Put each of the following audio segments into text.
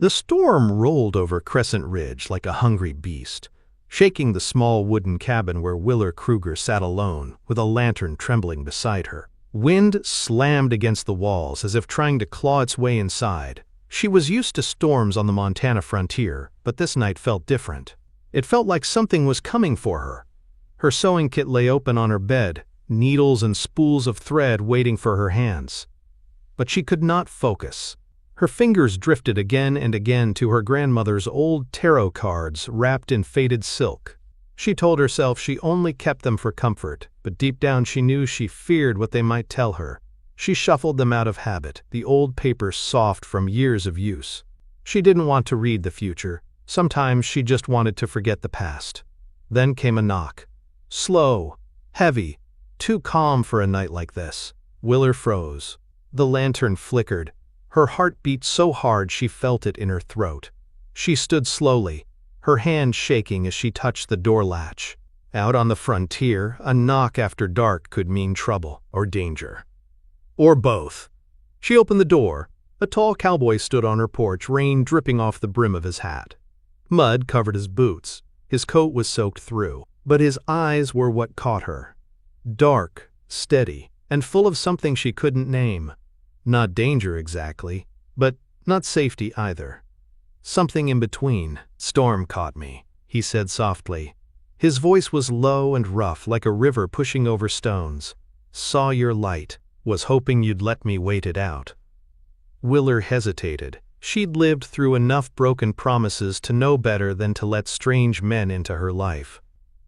The storm rolled over Crescent Ridge like a hungry beast, shaking the small wooden cabin where Willer Krueger sat alone, with a lantern trembling beside her. Wind slammed against the walls as if trying to claw its way inside. She was used to storms on the Montana frontier, but this night felt different. It felt like something was coming for her. Her sewing kit lay open on her bed, needles and spools of thread waiting for her hands. But she could not focus. Her fingers drifted again and again to her grandmother's old tarot cards wrapped in faded silk. She told herself she only kept them for comfort, but deep down she knew she feared what they might tell her. She shuffled them out of habit, the old papers soft from years of use. She didn't want to read the future. Sometimes she just wanted to forget the past. Then came a knock. Slow, heavy, too calm for a night like this. Willer froze. The lantern flickered. Her heart beat so hard she felt it in her throat. She stood slowly, her hand shaking as she touched the door latch. Out on the frontier, a knock after dark could mean trouble or danger. Or both. She opened the door. A tall cowboy stood on her porch, rain dripping off the brim of his hat. Mud covered his boots. His coat was soaked through, but his eyes were what caught her. Dark, steady, and full of something she couldn't name. Not danger exactly, but not safety either. Something in between. "Storm caught me," he said softly. His voice was low and rough, like a river pushing over stones. "Saw your light. Was hoping you'd let me wait it out." Willer hesitated. She'd lived through enough broken promises to know better than to let strange men into her life.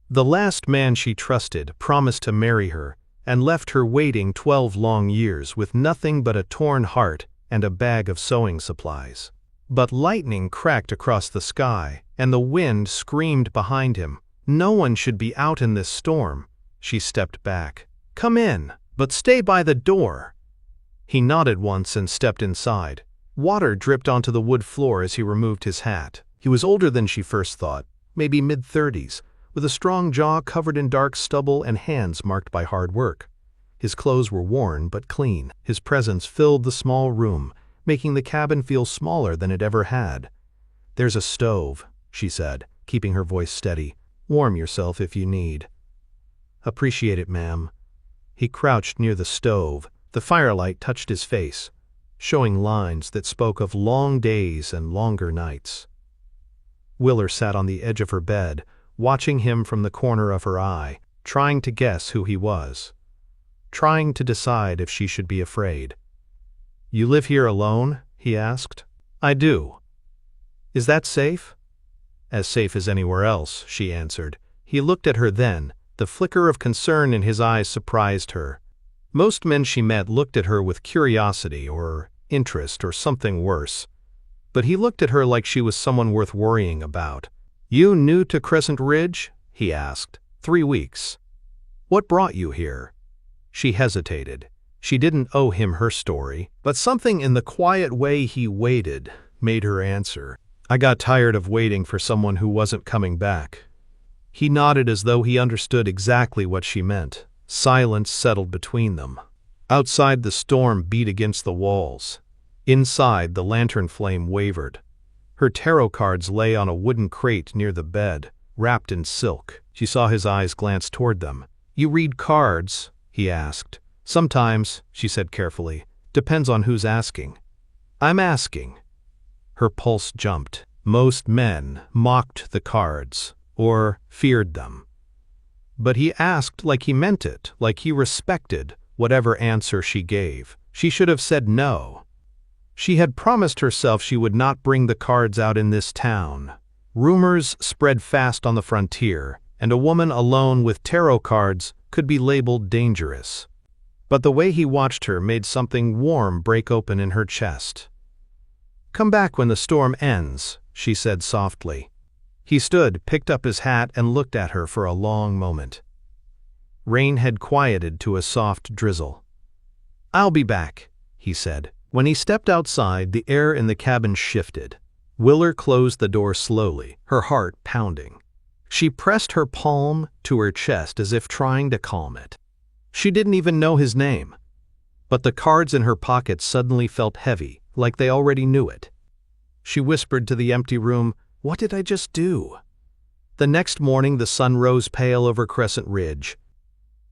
The last man she trusted promised to marry her, and left her waiting 12 long years with nothing but a torn heart and a bag of sewing supplies. But lightning cracked across the sky, and the wind screamed behind him. No one should be out in this storm. She stepped back. "Come in, but stay by the door." He nodded once and stepped inside. Water dripped onto the wood floor as he removed his hat. He was older than she first thought, maybe mid-30s, with a strong jaw covered in dark stubble and hands marked by hard work. His clothes were worn but clean. His presence filled the small room, making the cabin feel smaller than it ever had. "There's a stove," she said, keeping her voice steady. "Warm yourself if you need." "Appreciate it, ma'am." He crouched near the stove. The firelight touched his face, showing lines that spoke of long days and longer nights. Willer sat on the edge of her bed, watching him from the corner of her eye, trying to guess who he was, trying to decide if she should be afraid. "You live here alone?" he asked. "I do." "Is that safe?" "As safe as anywhere else," she answered. He looked at her then. The flicker of concern in his eyes surprised her. Most men she met looked at her with curiosity or interest or something worse. But he looked at her like she was someone worth worrying about. "You new to Crescent Ridge?" he asked. 3 weeks. "What brought you here?" She hesitated. She didn't owe him her story, but something in the quiet way he waited made her answer. "I got tired of waiting for someone who wasn't coming back." He nodded as though he understood exactly what she meant. Silence settled between them. Outside, the storm beat against the walls. Inside, the lantern flame wavered. Her tarot cards lay on a wooden crate near the bed, wrapped in silk. She saw his eyes glance toward them. "You read cards?" he asked. "Sometimes," she said carefully. "Depends on who's asking." "I'm asking." Her pulse jumped. Most men mocked the cards, or feared them. But he asked like he meant it, like he respected whatever answer she gave. She should have said no. She had promised herself she would not bring the cards out in this town. Rumors spread fast on the frontier, and a woman alone with tarot cards could be labeled dangerous. But the way he watched her made something warm break open in her chest. "Come back when the storm ends," she said softly. He stood, picked up his hat, and looked at her for a long moment. Rain had quieted to a soft drizzle. "I'll be back," he said. When he stepped outside, the air in the cabin shifted. Willer closed the door slowly, her heart pounding. She pressed her palm to her chest as if trying to calm it. She didn't even know his name. But the cards in her pocket suddenly felt heavy, like they already knew it. she whispered to the empty room. What did I just do? The next morning, the sun rose pale over Crescent Ridge.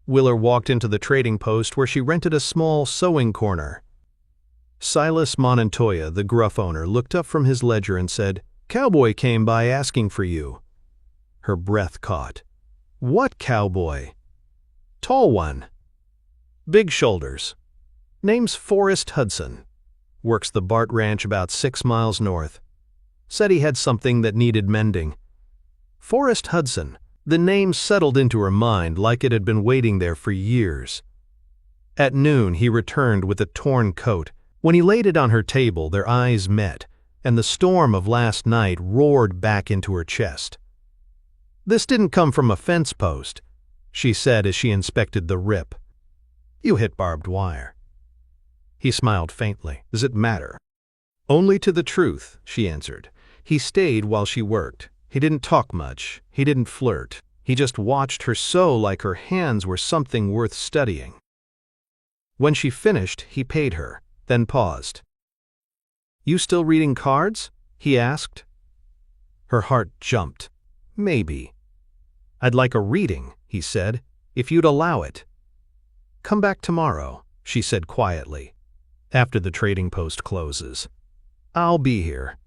Willer walked into the trading post where she rented a small sewing corner. Silas Montoya, the gruff owner, looked up from his ledger and said, "Cowboy came by asking for you." Her breath caught. "What cowboy?" "Tall one. Big shoulders. Name's Forest Hudson. Works the Bart Ranch about 6 miles north. Said he had something that needed mending." Forest Hudson. The name settled into her mind like it had been waiting there for years. At noon, he returned with a torn coat. When he laid it on her table, their eyes met, and the storm of last night roared back into her chest. "This didn't come from a fence post," she said as she inspected the rip. "You hit barbed wire." He smiled faintly. "Does it matter?" "Only to the truth," she answered. He stayed while she worked. He didn't talk much. He didn't flirt. He just watched her sew like her hands were something worth studying. When she finished, he paid her, then paused. "You still reading cards?" he asked. Her heart jumped. "Maybe." "I'd like a reading," he said, "if you'd allow it." "Come back tomorrow," she said quietly, "after the trading post closes. I'll be here."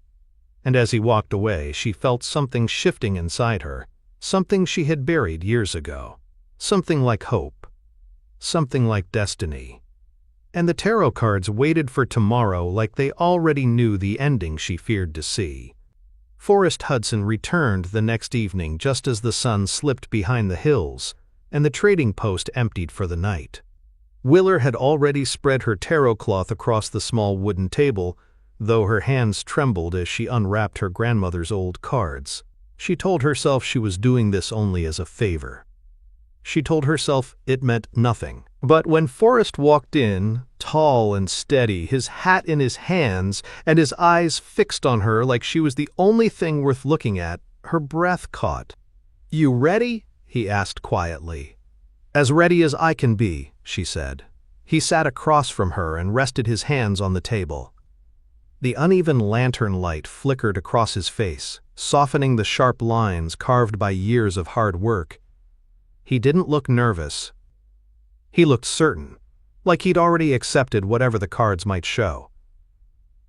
And as he walked away, she felt something shifting inside her, something she had buried years ago, something like hope, something like destiny. And the tarot cards waited for tomorrow like they already knew the ending she feared to see. Forest Hudson returned the next evening just as the sun slipped behind the hills and the trading post emptied for the night. Willer had already spread her tarot cloth across the small wooden table, though her hands trembled as she unwrapped her grandmother's old cards. She told herself she was doing this only as a favor. She told herself it meant nothing. But when Forrest walked in, tall and steady, his hat in his hands, and his eyes fixed on her like she was the only thing worth looking at, her breath caught. "You ready?" he asked quietly. "As ready as I can be," she said. He sat across from her and rested his hands on the table. The uneven lantern light flickered across his face, softening the sharp lines carved by years of hard work. He didn't look nervous. He looked certain, like he'd already accepted whatever the cards might show.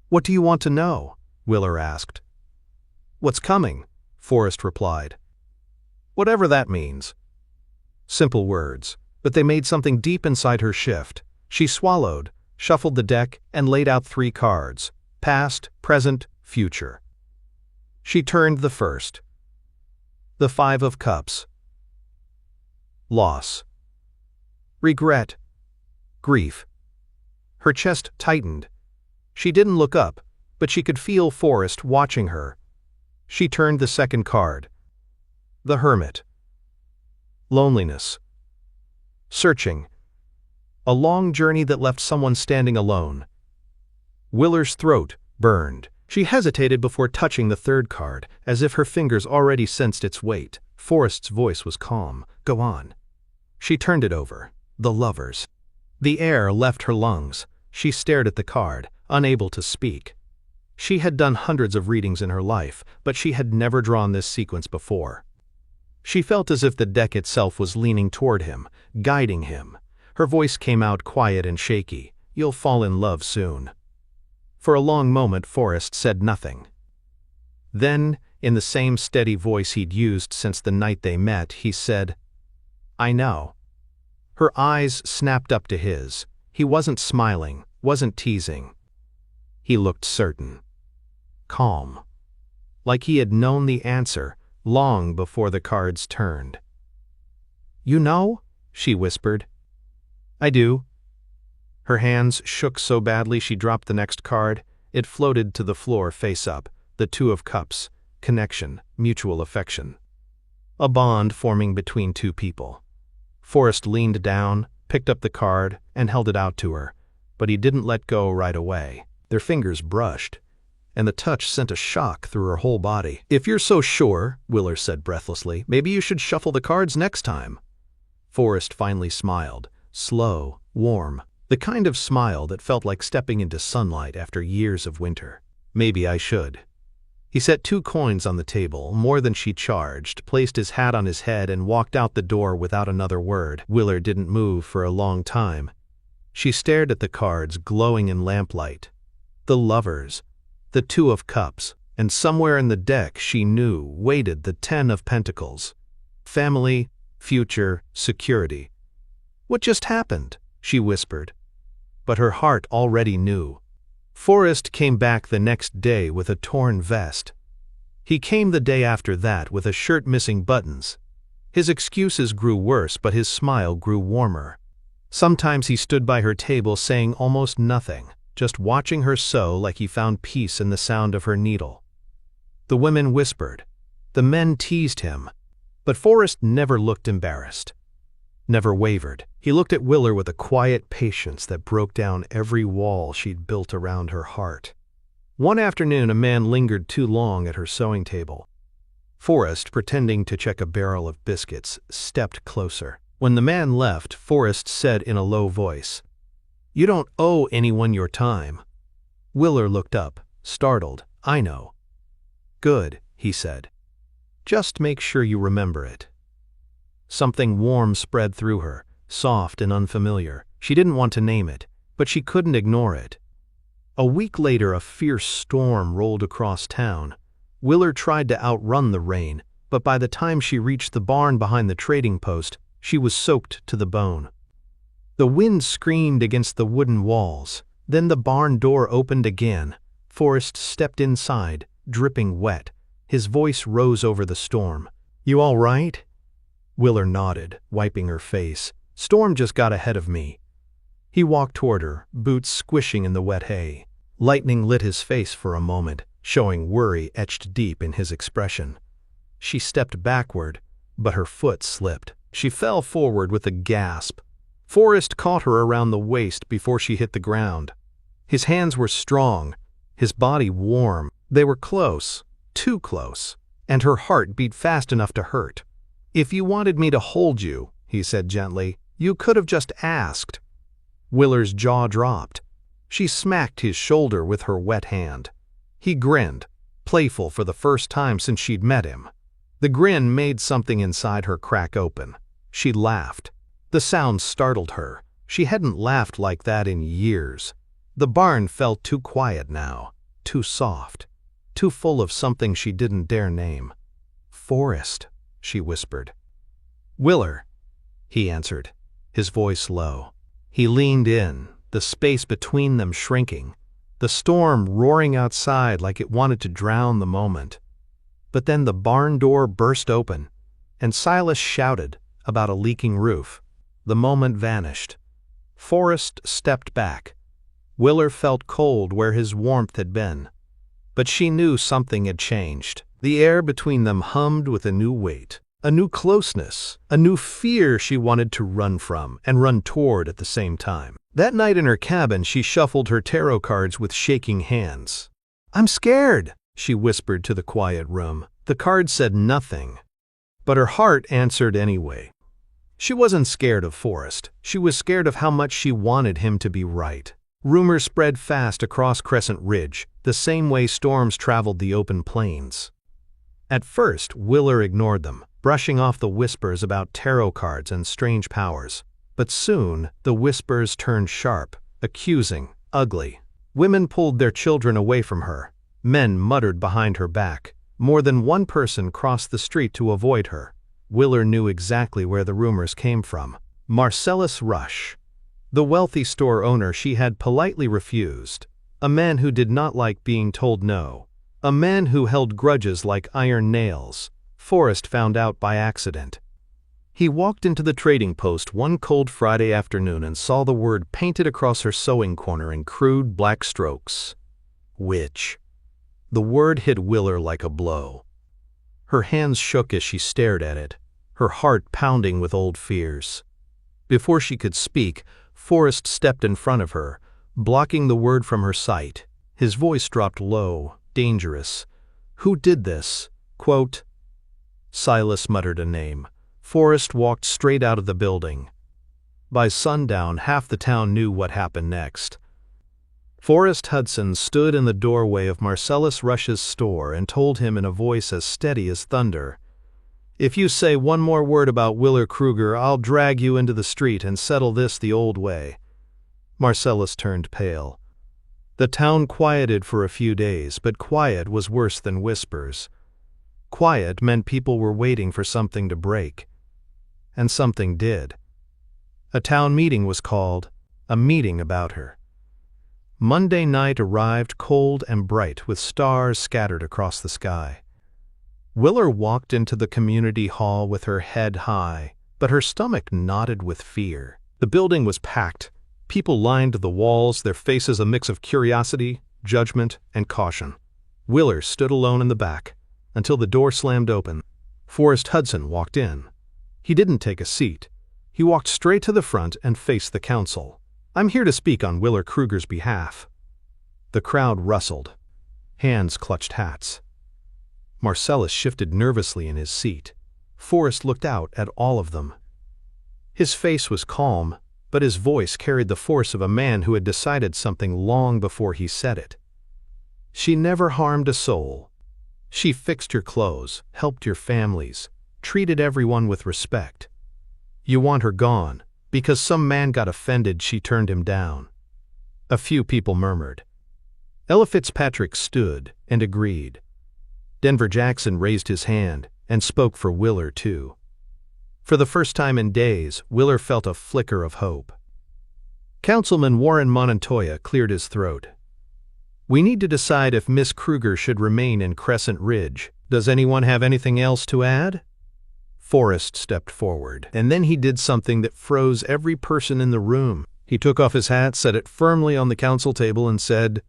"What do you want to know?" Willer asked. "What's coming?" Forrest replied. "Whatever that means." Simple words, but they made something deep inside her shift. She swallowed, shuffled the deck, and laid out 3 cards: past, present, future. She turned the first. The 5 of Cups. Loss. Regret. Grief. Her chest tightened. She didn't look up, but she could feel Forrest watching her. She turned the second card. The Hermit. Loneliness. Searching. A long journey that left someone standing alone. Willer's throat burned. She hesitated before touching the third card, as if her fingers already sensed its weight. Forrest's voice was calm. "Go on." She turned it over. The Lovers. The air left her lungs. She stared at the card, unable to speak. She had done hundreds of readings in her life, but she had never drawn this sequence before. She felt as if the deck itself was leaning toward him, guiding him. Her voice came out quiet and shaky. "You'll fall in love soon." For a long moment, Forrest said nothing. Then, in the same steady voice he'd used since the night they met, he said, "I know." Her eyes snapped up to his. He wasn't smiling, wasn't teasing. He looked certain. Calm. Like he had known the answer long before the cards turned. "You know?" she whispered. "I do." Her hands shook so badly she dropped the next card. It floated to the floor face up, the 2 of Cups, connection, mutual affection. A bond forming between 2 people. Forrest leaned down, picked up the card, and held it out to her, but he didn't let go right away. Their fingers brushed, and the touch sent a shock through her whole body. "If you're so sure," Willer said breathlessly, "maybe you should shuffle the cards next time." Forrest finally smiled, slow, warm, the kind of smile that felt like stepping into sunlight after years of winter. Maybe I should. He set 2 coins on the table, more than she charged, placed his hat on his head and walked out the door without another word. Willer didn't move for a long time. She stared at the cards glowing in lamplight. The lovers, the 2 of cups, and somewhere in the deck she knew waited the 10 of pentacles. Family, future, security. What just happened? She whispered. But her heart already knew. Forest came back the next day with a torn vest. He came the day after that with a shirt missing buttons. His excuses grew worse, but his smile grew warmer. Sometimes he stood by her table saying almost nothing, just watching her sew like he found peace in the sound of her needle. The women whispered. The men teased him. But Forest never looked embarrassed. Never wavered. He looked at Willer with a quiet patience that broke down every wall she'd built around her heart. One afternoon, a man lingered too long at her sewing table. Forest, pretending to check a barrel of biscuits, stepped closer. When the man left, Forest said in a low voice, "You don't owe anyone your time." Willer looked up, startled. "I know." "Good," he said. "Just make sure you remember it." Something warm spread through her, soft and unfamiliar. She didn't want to name it, but she couldn't ignore it. A week later, a fierce storm rolled across town. Willer tried to outrun the rain, but by the time she reached the barn behind the trading post, she was soaked to the bone. The wind screamed against the wooden walls. Then the barn door opened again. Forest stepped inside, dripping wet. His voice rose over the storm. "You all right?" Willer nodded, wiping her face. "Storm just got ahead of me." He walked toward her, boots squishing in the wet hay. Lightning lit his face for a moment, showing worry etched deep in his expression. She stepped backward, but her foot slipped. She fell forward with a gasp. Forest caught her around the waist before she hit the ground. His hands were strong, his body warm. They were close, too close, and her heart beat fast enough to hurt. "If you wanted me to hold you," he said gently, "you could have just asked." Willer's jaw dropped. She smacked his shoulder with her wet hand. He grinned, playful for the first time since she'd met him. The grin made something inside her crack open. She laughed. The sound startled her. She hadn't laughed like that in years. The barn felt too quiet now, too soft, too full of something she didn't dare name. "Forest," she whispered. "Willer," he answered, his voice low. He leaned in, the space between them shrinking, the storm roaring outside like it wanted to drown the moment. But then the barn door burst open, and Silas shouted about a leaking roof. The moment vanished. Forest stepped back. Willer felt cold where his warmth had been. But she knew something had changed. The air between them hummed with a new weight, a new closeness, a new fear she wanted to run from and run toward at the same time. That night in her cabin, she shuffled her tarot cards with shaking hands. "I'm scared," she whispered to the quiet room. The cards said nothing, but her heart answered anyway. She wasn't scared of Forest. She was scared of how much she wanted him to be right. Rumors spread fast across Crescent Ridge, the same way storms traveled the open plains. At first, Willer ignored them, brushing off the whispers about tarot cards and strange powers. But soon, the whispers turned sharp, accusing, ugly. Women pulled their children away from her. Men muttered behind her back. More than one person crossed the street to avoid her. Willer knew exactly where the rumors came from. Marcellus Rush, the wealthy store owner she had politely refused. A man who did not like being told no. A man who held grudges like iron nails. Forest found out by accident. He walked into the trading post one cold Friday afternoon and saw the word painted across her sewing corner in crude black strokes. Witch. The word hit Willer like a blow. Her hands shook as she stared at it, her heart pounding with old fears. Before she could speak, Forest stepped in front of her, blocking the word from her sight. His voice dropped low, dangerous. "Who did this?" Quote. Silas muttered a name. Forest walked straight out of the building. By sundown, half the town knew what happened next. Forest Hudson stood in the doorway of Marcellus Rush's store and told him in a voice as steady as thunder, "If you say one more word about Willer Krueger, I'll drag you into the street and settle this the old way." Marcellus turned pale. The town quieted for a few days, but quiet was worse than whispers. Quiet meant people were waiting for something to break. And something did. A town meeting was called, a meeting about her. Monday night arrived cold and bright with stars scattered across the sky. Willer walked into the community hall with her head high, but her stomach knotted with fear. The building was packed. People lined the walls, their faces a mix of curiosity, judgment, and caution. Willer stood alone in the back, until the door slammed open. Forest Hudson walked in. He didn't take a seat. He walked straight to the front and faced the council. "I'm here to speak on Willer Krueger's behalf." The crowd rustled. Hands clutched hats. Marcellus shifted nervously in his seat. Forrest looked out at all of them. His face was calm, but his voice carried the force of a man who had decided something long before he said it. "She never harmed a soul. She fixed your clothes, helped your families, treated everyone with respect. You want her gone, because some man got offended she turned him down." A few people murmured. Ella Fitzpatrick stood and agreed. Denver Jackson raised his hand and spoke for Willer too. For the first time in days, Willer felt a flicker of hope. Councilman Warren Montoya cleared his throat. "We need to decide if Miss Krueger should remain in Crescent Ridge. Does anyone have anything else to add?" Forrest stepped forward, and then he did something that froze every person in the room. He took off his hat, set it firmly on the council table, and said,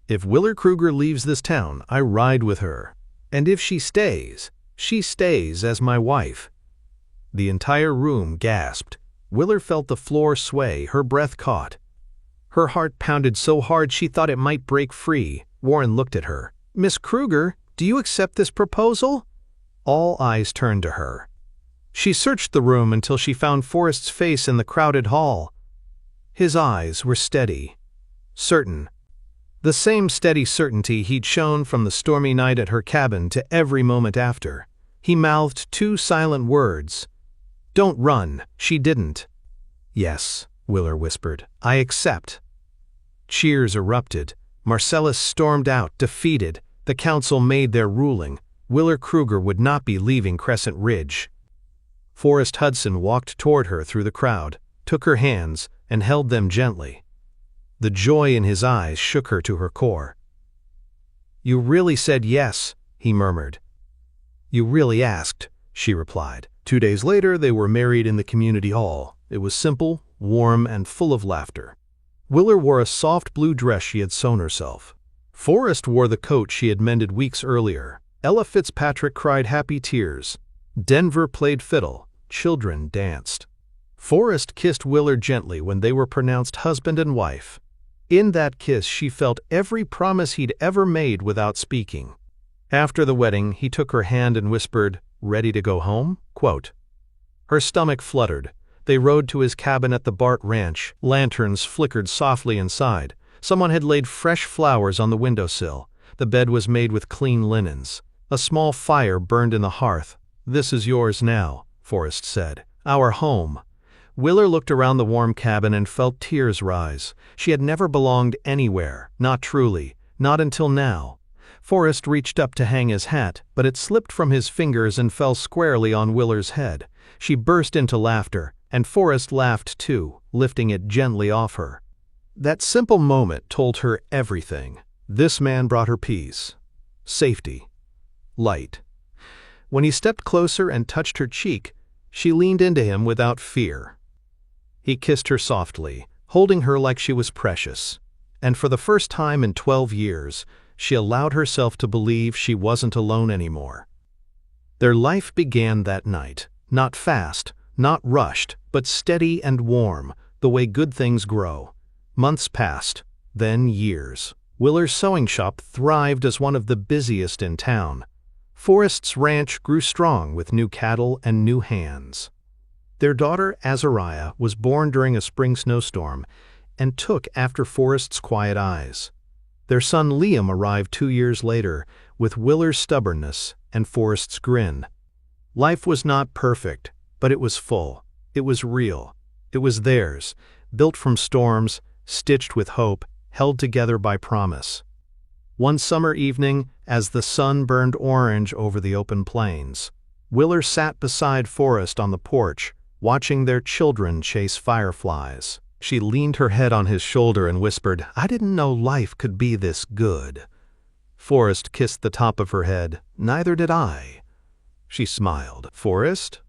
"If Willer Krueger leaves this town, I ride with her. And if she stays as my wife." The entire room gasped. Willer felt the floor sway, her breath caught. Her heart pounded so hard she thought it might break free. Warren looked at her. "Miss Krueger, do you accept this proposal?" All eyes turned to her. She searched the room until she found Forrest's face in the crowded hall. His eyes were steady, certain. The same steady certainty he'd shown from the stormy night at her cabin to every moment after. He mouthed two silent words. "Don't run." She didn't. "Yes," Willer whispered, "I accept." Cheers erupted. Marcellus stormed out, defeated. The council made their ruling. Willer Krueger would not be leaving Crescent Ridge. Forest Hudson walked toward her through the crowd, took her hands, and held them gently. The joy in his eyes shook her to her core. "You really said yes," he murmured. "You really asked," she replied. 2 days later, they were married in the community hall. It was simple, warm, and full of laughter. Willer wore a soft blue dress she had sewn herself. Forrest wore the coat she had mended weeks earlier. Ella Fitzpatrick cried happy tears. Denver played fiddle. Children danced. Forrest kissed Willer gently when they were pronounced husband and wife. In that kiss she felt every promise he'd ever made without speaking. After the wedding, he took her hand and whispered, "Ready to go home?" Quote. Her stomach fluttered. They rode to his cabin at the Bart Ranch. Lanterns flickered softly inside. Someone had laid fresh flowers on the windowsill. The bed was made with clean linens. A small fire burned in the hearth. "This is yours now," Forrest said. "Our home." Willer looked around the warm cabin and felt tears rise. She had never belonged anywhere, not truly, not until now. Forrest reached up to hang his hat, but it slipped from his fingers and fell squarely on Willer's head. She burst into laughter, and Forrest laughed too, lifting it gently off her. That simple moment told her everything. This man brought her peace, safety, light. When he stepped closer and touched her cheek, she leaned into him without fear. He kissed her softly, holding her like she was precious. And for the first time in 12 years, she allowed herself to believe she wasn't alone anymore. Their life began that night, not fast, not rushed, but steady and warm, the way good things grow. Months passed, then years. Willer's sewing shop thrived as one of the busiest in town. Forrest's ranch grew strong with new cattle and new hands. Their daughter, Azariah, was born during a spring snowstorm, and took after Forest's quiet eyes. Their son Liam arrived 2 years later, with Willer's stubbornness and Forest's grin. Life was not perfect, but it was full. It was real. It was theirs, built from storms, stitched with hope, held together by promise. One summer evening, as the sun burned orange over the open plains, Willer sat beside Forest on the porch, watching their children chase fireflies. She leaned her head on his shoulder and whispered, "I didn't know life could be this good." Forest kissed the top of her head. "Neither did I." She smiled. "Forest?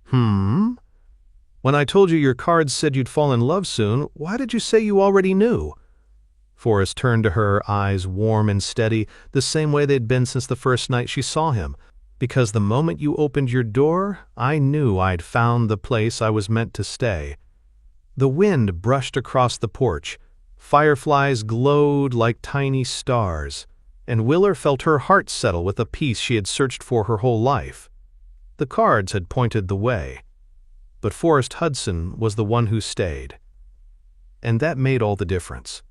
When I told you your cards said you'd fall in love soon, why did you say you already knew?" Forest turned to her, eyes warm and steady, the same way they'd been since the first night she saw him. "Because the moment you opened your door, I knew I'd found the place I was meant to stay." The wind brushed across the porch. Fireflies glowed like tiny stars, and Willer felt her heart settle with a peace she had searched for her whole life. The cards had pointed the way, but Forest Hudson was the one who stayed. And that made all the difference.